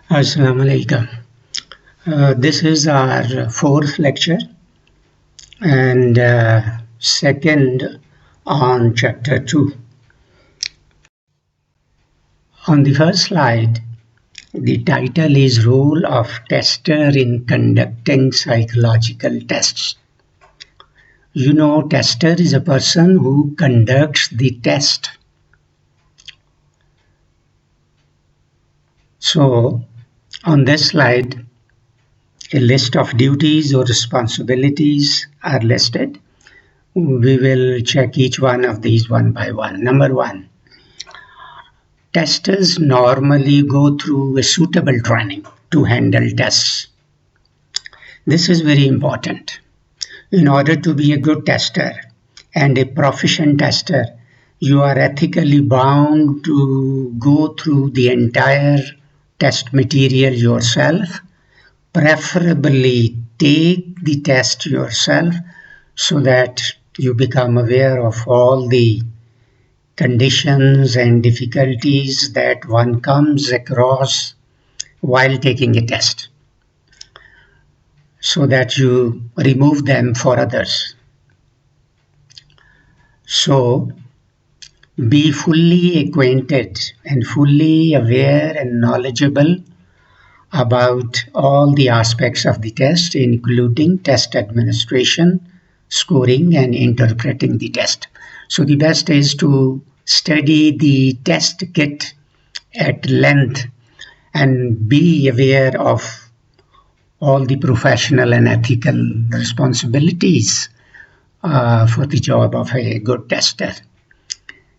Assalamu alaikum. This is our fourth lecture and second on chapter 2. On the first slide, the title is Role of Tester in Conducting Psychological Tests. You know, tester is a person who conducts the test. So, on this slide, a list of duties or responsibilities are listed. We will check each one of these one by one. Number one, testers normally go through a suitable training to handle tests. This is very important. In order to be a good tester and a proficient tester, you are ethically bound to go through the entire test material yourself, preferably take the test yourself so that you become aware of all the conditions and difficulties that one comes across while taking a test, so that you remove them for others. So, be fully acquainted and fully aware and knowledgeable about all the aspects of the test, including test administration, scoring, and interpreting the test. So the best is to study the test kit at length and be aware of all the professional and ethical responsibilities for the job of a good tester.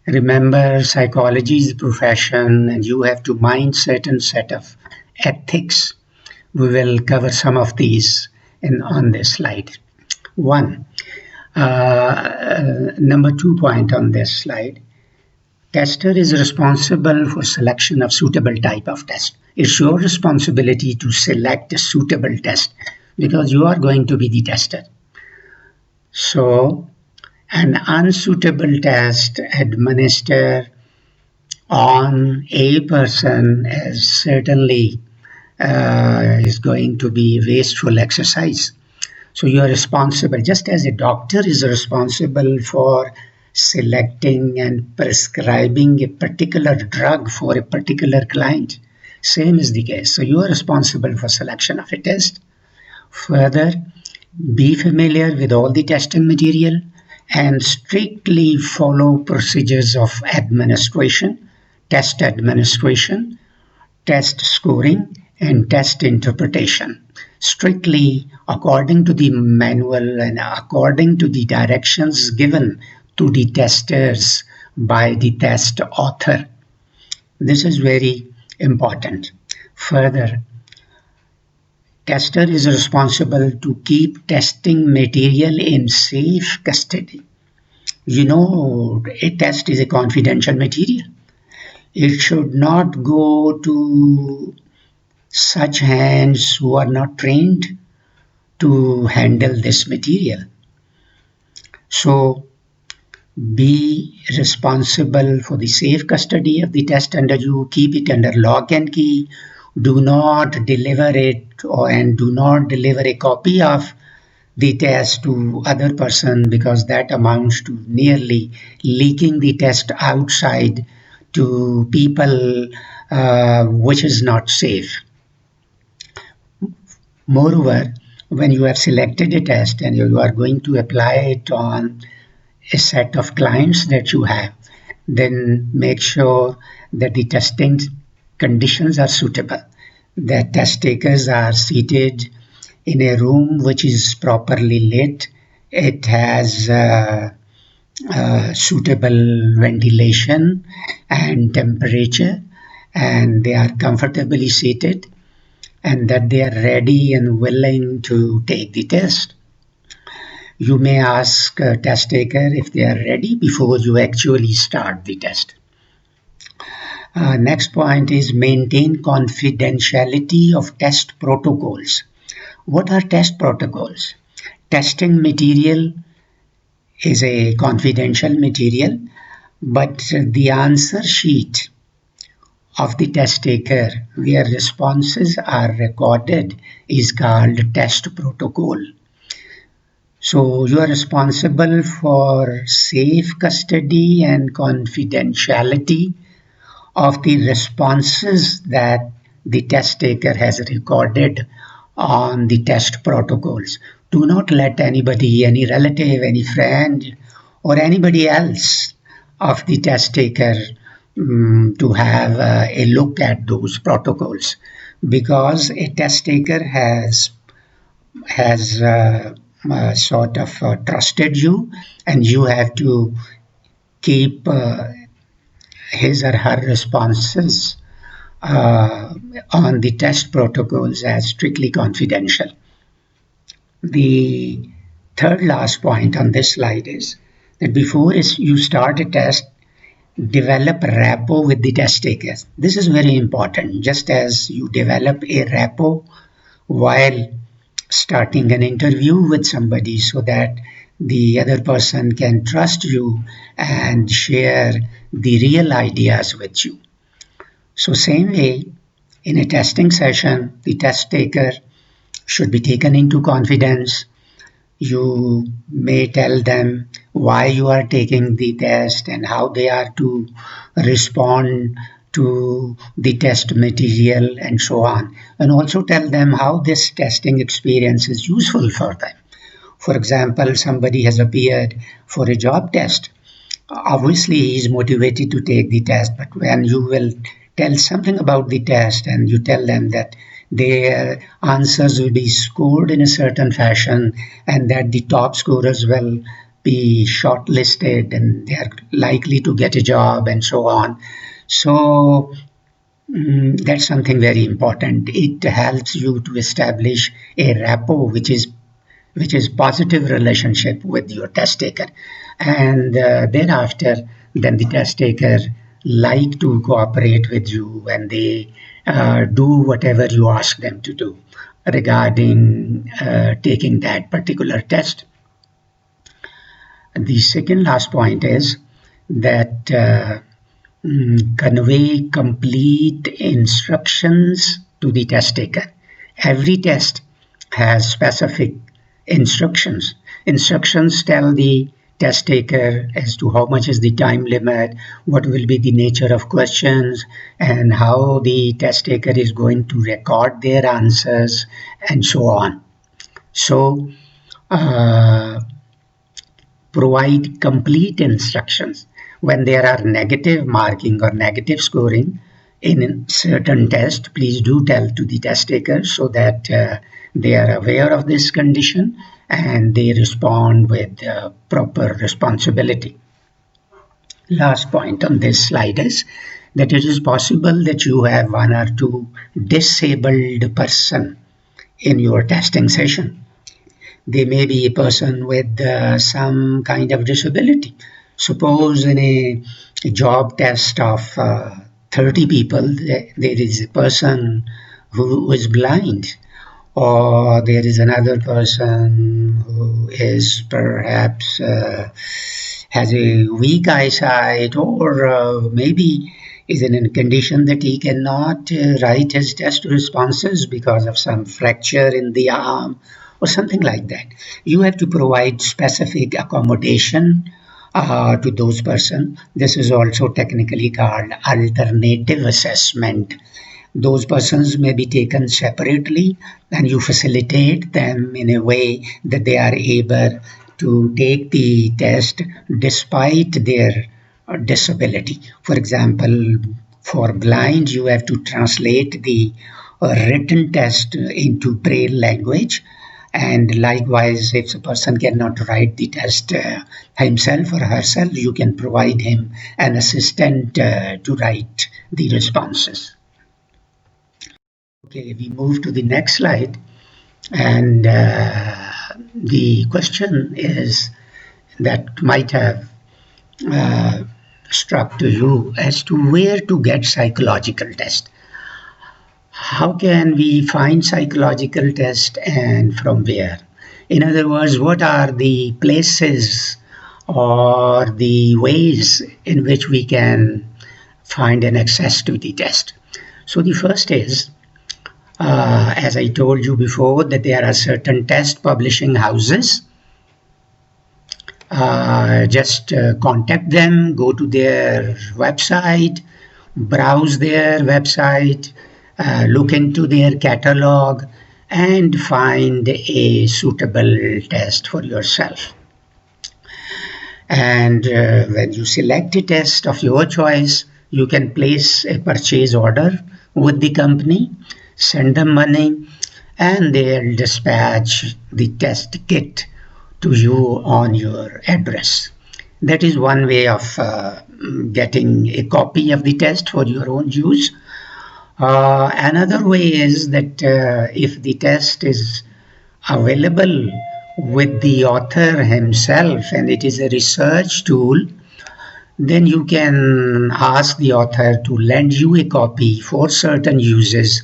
Remember, psychology is a profession and you have to mind certain set of ethics. We will cover some of these on this slide. Number 2 point on this slide. Tester is responsible for selection of suitable type of test. It's your responsibility to select a suitable test because you are going to be the tester. So, an unsuitable test administered on a person is certainly is going to be wasteful exercise. So you are responsible, just as a doctor is responsible for selecting and prescribing a particular drug for a particular client. Same is the case. So you are responsible for selection of a test. Further, be familiar with all the testing material and strictly follow procedures of administration, test scoring, and test interpretation. Strictly according to the manual and according to the directions given to the testers by the test author. This is very important. Further, tester is responsible to keep testing material in safe custody. You know, a test is a confidential material. It should not go to such hands who are not trained to handle this material. So, be responsible for the safe custody of the test and you keep it under lock and key. Do not deliver it and do not deliver a copy of the test to other person because that amounts to nearly leaking the test outside to people, which is not safe. Moreover, when you have selected a test and you are going to apply it on a set of clients that you have, then make sure that the testing conditions are suitable, that test takers are seated in a room which is properly lit, it has suitable ventilation and temperature, and they are comfortably seated, and that they are ready and willing to take the test. You may ask a test taker if they are ready before you actually start the test. Next point is maintain confidentiality of test protocols. What are test protocols? Testing material is a confidential material, but the answer sheet of the test taker where responses are recorded is called test protocol. So you are responsible for safe custody and confidentiality of the responses that the test taker has recorded on the test protocols. Do not let anybody, any relative, any friend, or anybody else of the test taker to have a look at those protocols, because a test taker has sort of trusted you, and you have to keep his or her responses on the test protocols as strictly confidential. The third last point on this slide is that before you start a test, develop rapport with the test takers. This is very important. Just as you develop a rapport while starting an interview with somebody so that the other person can trust you and share the real ideas with you. So same way, in a testing session, the test taker should be taken into confidence. You may tell them why you are taking the test and how they are to respond to the test material and so on. And also tell them how this testing experience is useful for them. For example, somebody has appeared for a job test. Obviously, he is motivated to take the test, but when you will tell something about the test and you tell them that their answers will be scored in a certain fashion and that the top scorers will be shortlisted and they are likely to get a job and so on. So that's something very important. It helps you to establish a rapport, which is positive relationship with your test taker. And thereafter, then the test taker like to cooperate with you and they do whatever you ask them to do regarding taking that particular test. The second last point is that convey complete instructions to the test taker. Every test has specific instructions. Instructions tell the test taker as to how much is the time limit, what will be the nature of questions, and how the test taker is going to record their answers, and so on. So, provide complete instructions. When there are negative marking or negative scoring in certain test, please do tell to the test taker so that they are aware of this condition and they respond with proper responsibility. Last point on this slide is that it is possible that you have one or two disabled person in your testing session. They may be a person with some kind of disability. Suppose in a job test of 30 people, there is a person who is blind, or there is another person who is perhaps has a weak eyesight, or maybe is in a condition that he cannot write his test responses because of some fracture in the arm or something like that. You have to provide specific accommodation to those persons. This is also technically called alternative assessment. Those persons may be taken separately and you facilitate them in a way that they are able to take the test despite their disability. For example, for blind, you have to translate the written test into Braille language. And likewise, if a person cannot write the test himself or herself, you can provide him an assistant to write the responses. Okay, we move to the next slide. And the question is that might have struck to you as to where to get psychological test. How can we find psychological test and from where? In other words, what are the places or the ways in which we can find an access to the test. So the first is, as I told you before, that there are certain test publishing houses. Just contact them, go to their website, browse their website, look into their catalog, and find a suitable test for yourself. And when you select a test of your choice, you can place a purchase order with the company, send them money, and they'll dispatch the test kit to you on your address. That is one way of getting a copy of the test for your own use. Another way is that if the test is available with the author himself and it is a research tool, then you can ask the author to lend you a copy for certain uses,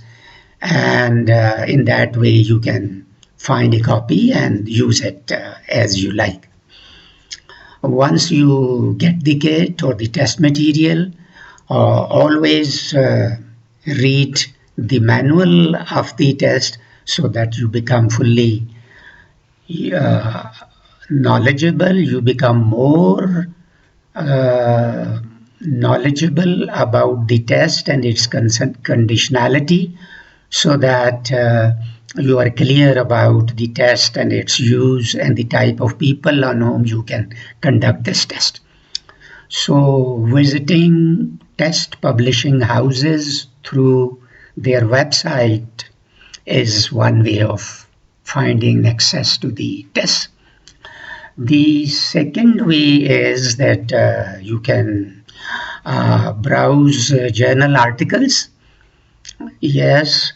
and in that way you can find a copy and use it as you like. Once you get the kit or the test material, always read the manual of the test so that you become fully knowledgeable, you become more knowledgeable about the test and its conditionality, so that you are clear about the test and its use and the type of people on whom you can conduct this test. So visiting test publishing houses through their website is one way of finding access to the test. The second way is that you can browse journal articles. Yes,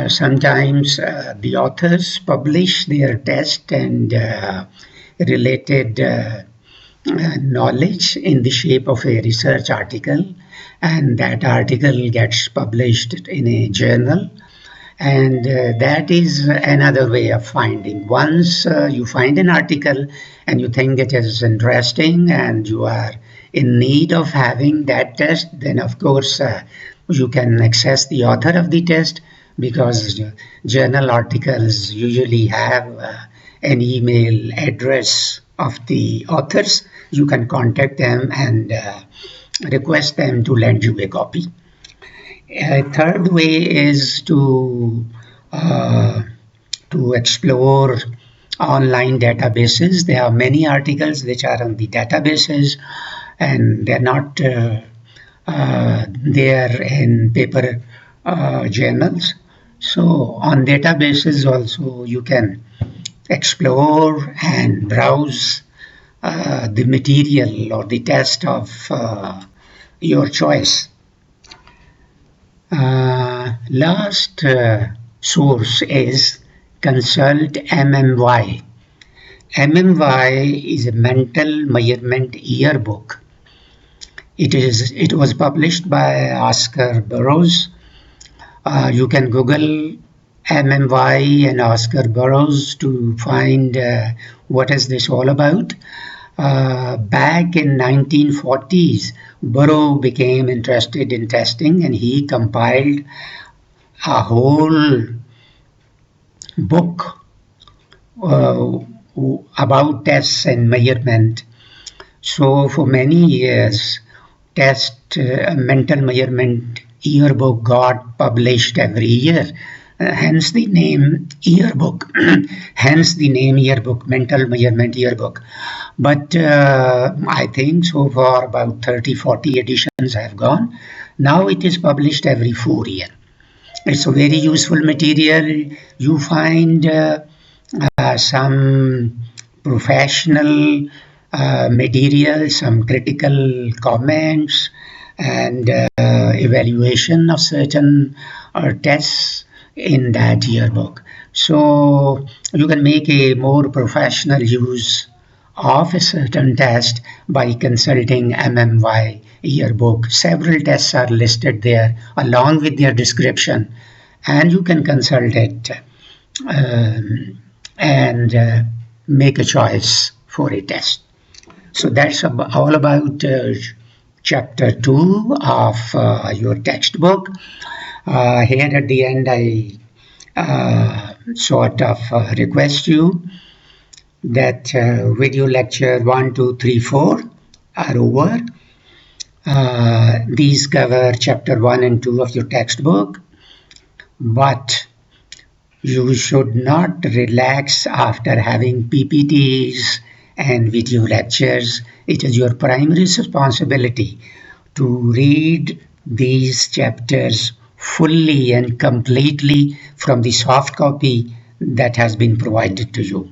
sometimes the authors publish their test and related knowledge in the shape of a research article, and that article gets published in a journal, and that is another way of finding. Once you find an article and you think it is interesting and you are in need of having that test, then of course you can access the author of the test, because journal articles usually have an email address of the authors. You can contact them and request them to lend you a copy. A third way is to explore online databases. There are many articles which are on the databases, and they're not there in paper journals. So on databases also you can explore and browse the material or the test of your choice. Last source is Consult MMY. MMY is a mental measurement yearbook. It was published by Oscar Burroughs. You can Google MMY and Oscar Burroughs to find what is this all about. Back in 1940s, Burroughs became interested in testing, and he compiled a whole book about tests and measurement. So for many years, mental measurement yearbook got published every year. Hence the name yearbook. Hence the name yearbook, mental measurement yearbook. But I think so far about 30-40 editions have gone. Now it is published every 4 years. It's a very useful material. You find some professional material, some critical comments, and evaluation of certain tests in that yearbook. So you can make a more professional use of a certain test by consulting MMY yearbook. Several tests are listed there along with their description, and you can consult it and make a choice for a test. So that's all about chapter 2 of your textbook. Here at the end, I sort of request you that video lecture 1, 2, 3, 4 are over. These cover chapter 1 and 2 of your textbook, but you should not relax after having PPTs and video lectures. It is your primary responsibility to read these chapters fully and completely from the soft copy that has been provided to you.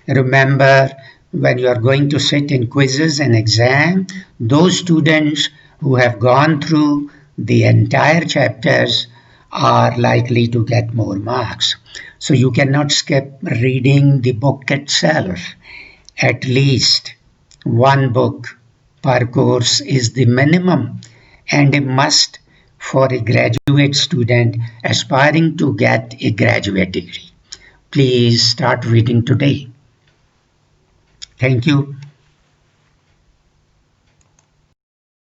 Remember, when you are going to sit in quizzes and exam, those students who have gone through the entire chapters are likely to get more marks. So you cannot skip reading the book itself. At least one book per course is the minimum and a must for a graduate student aspiring to get a graduate degree. Please start reading today. Thank you.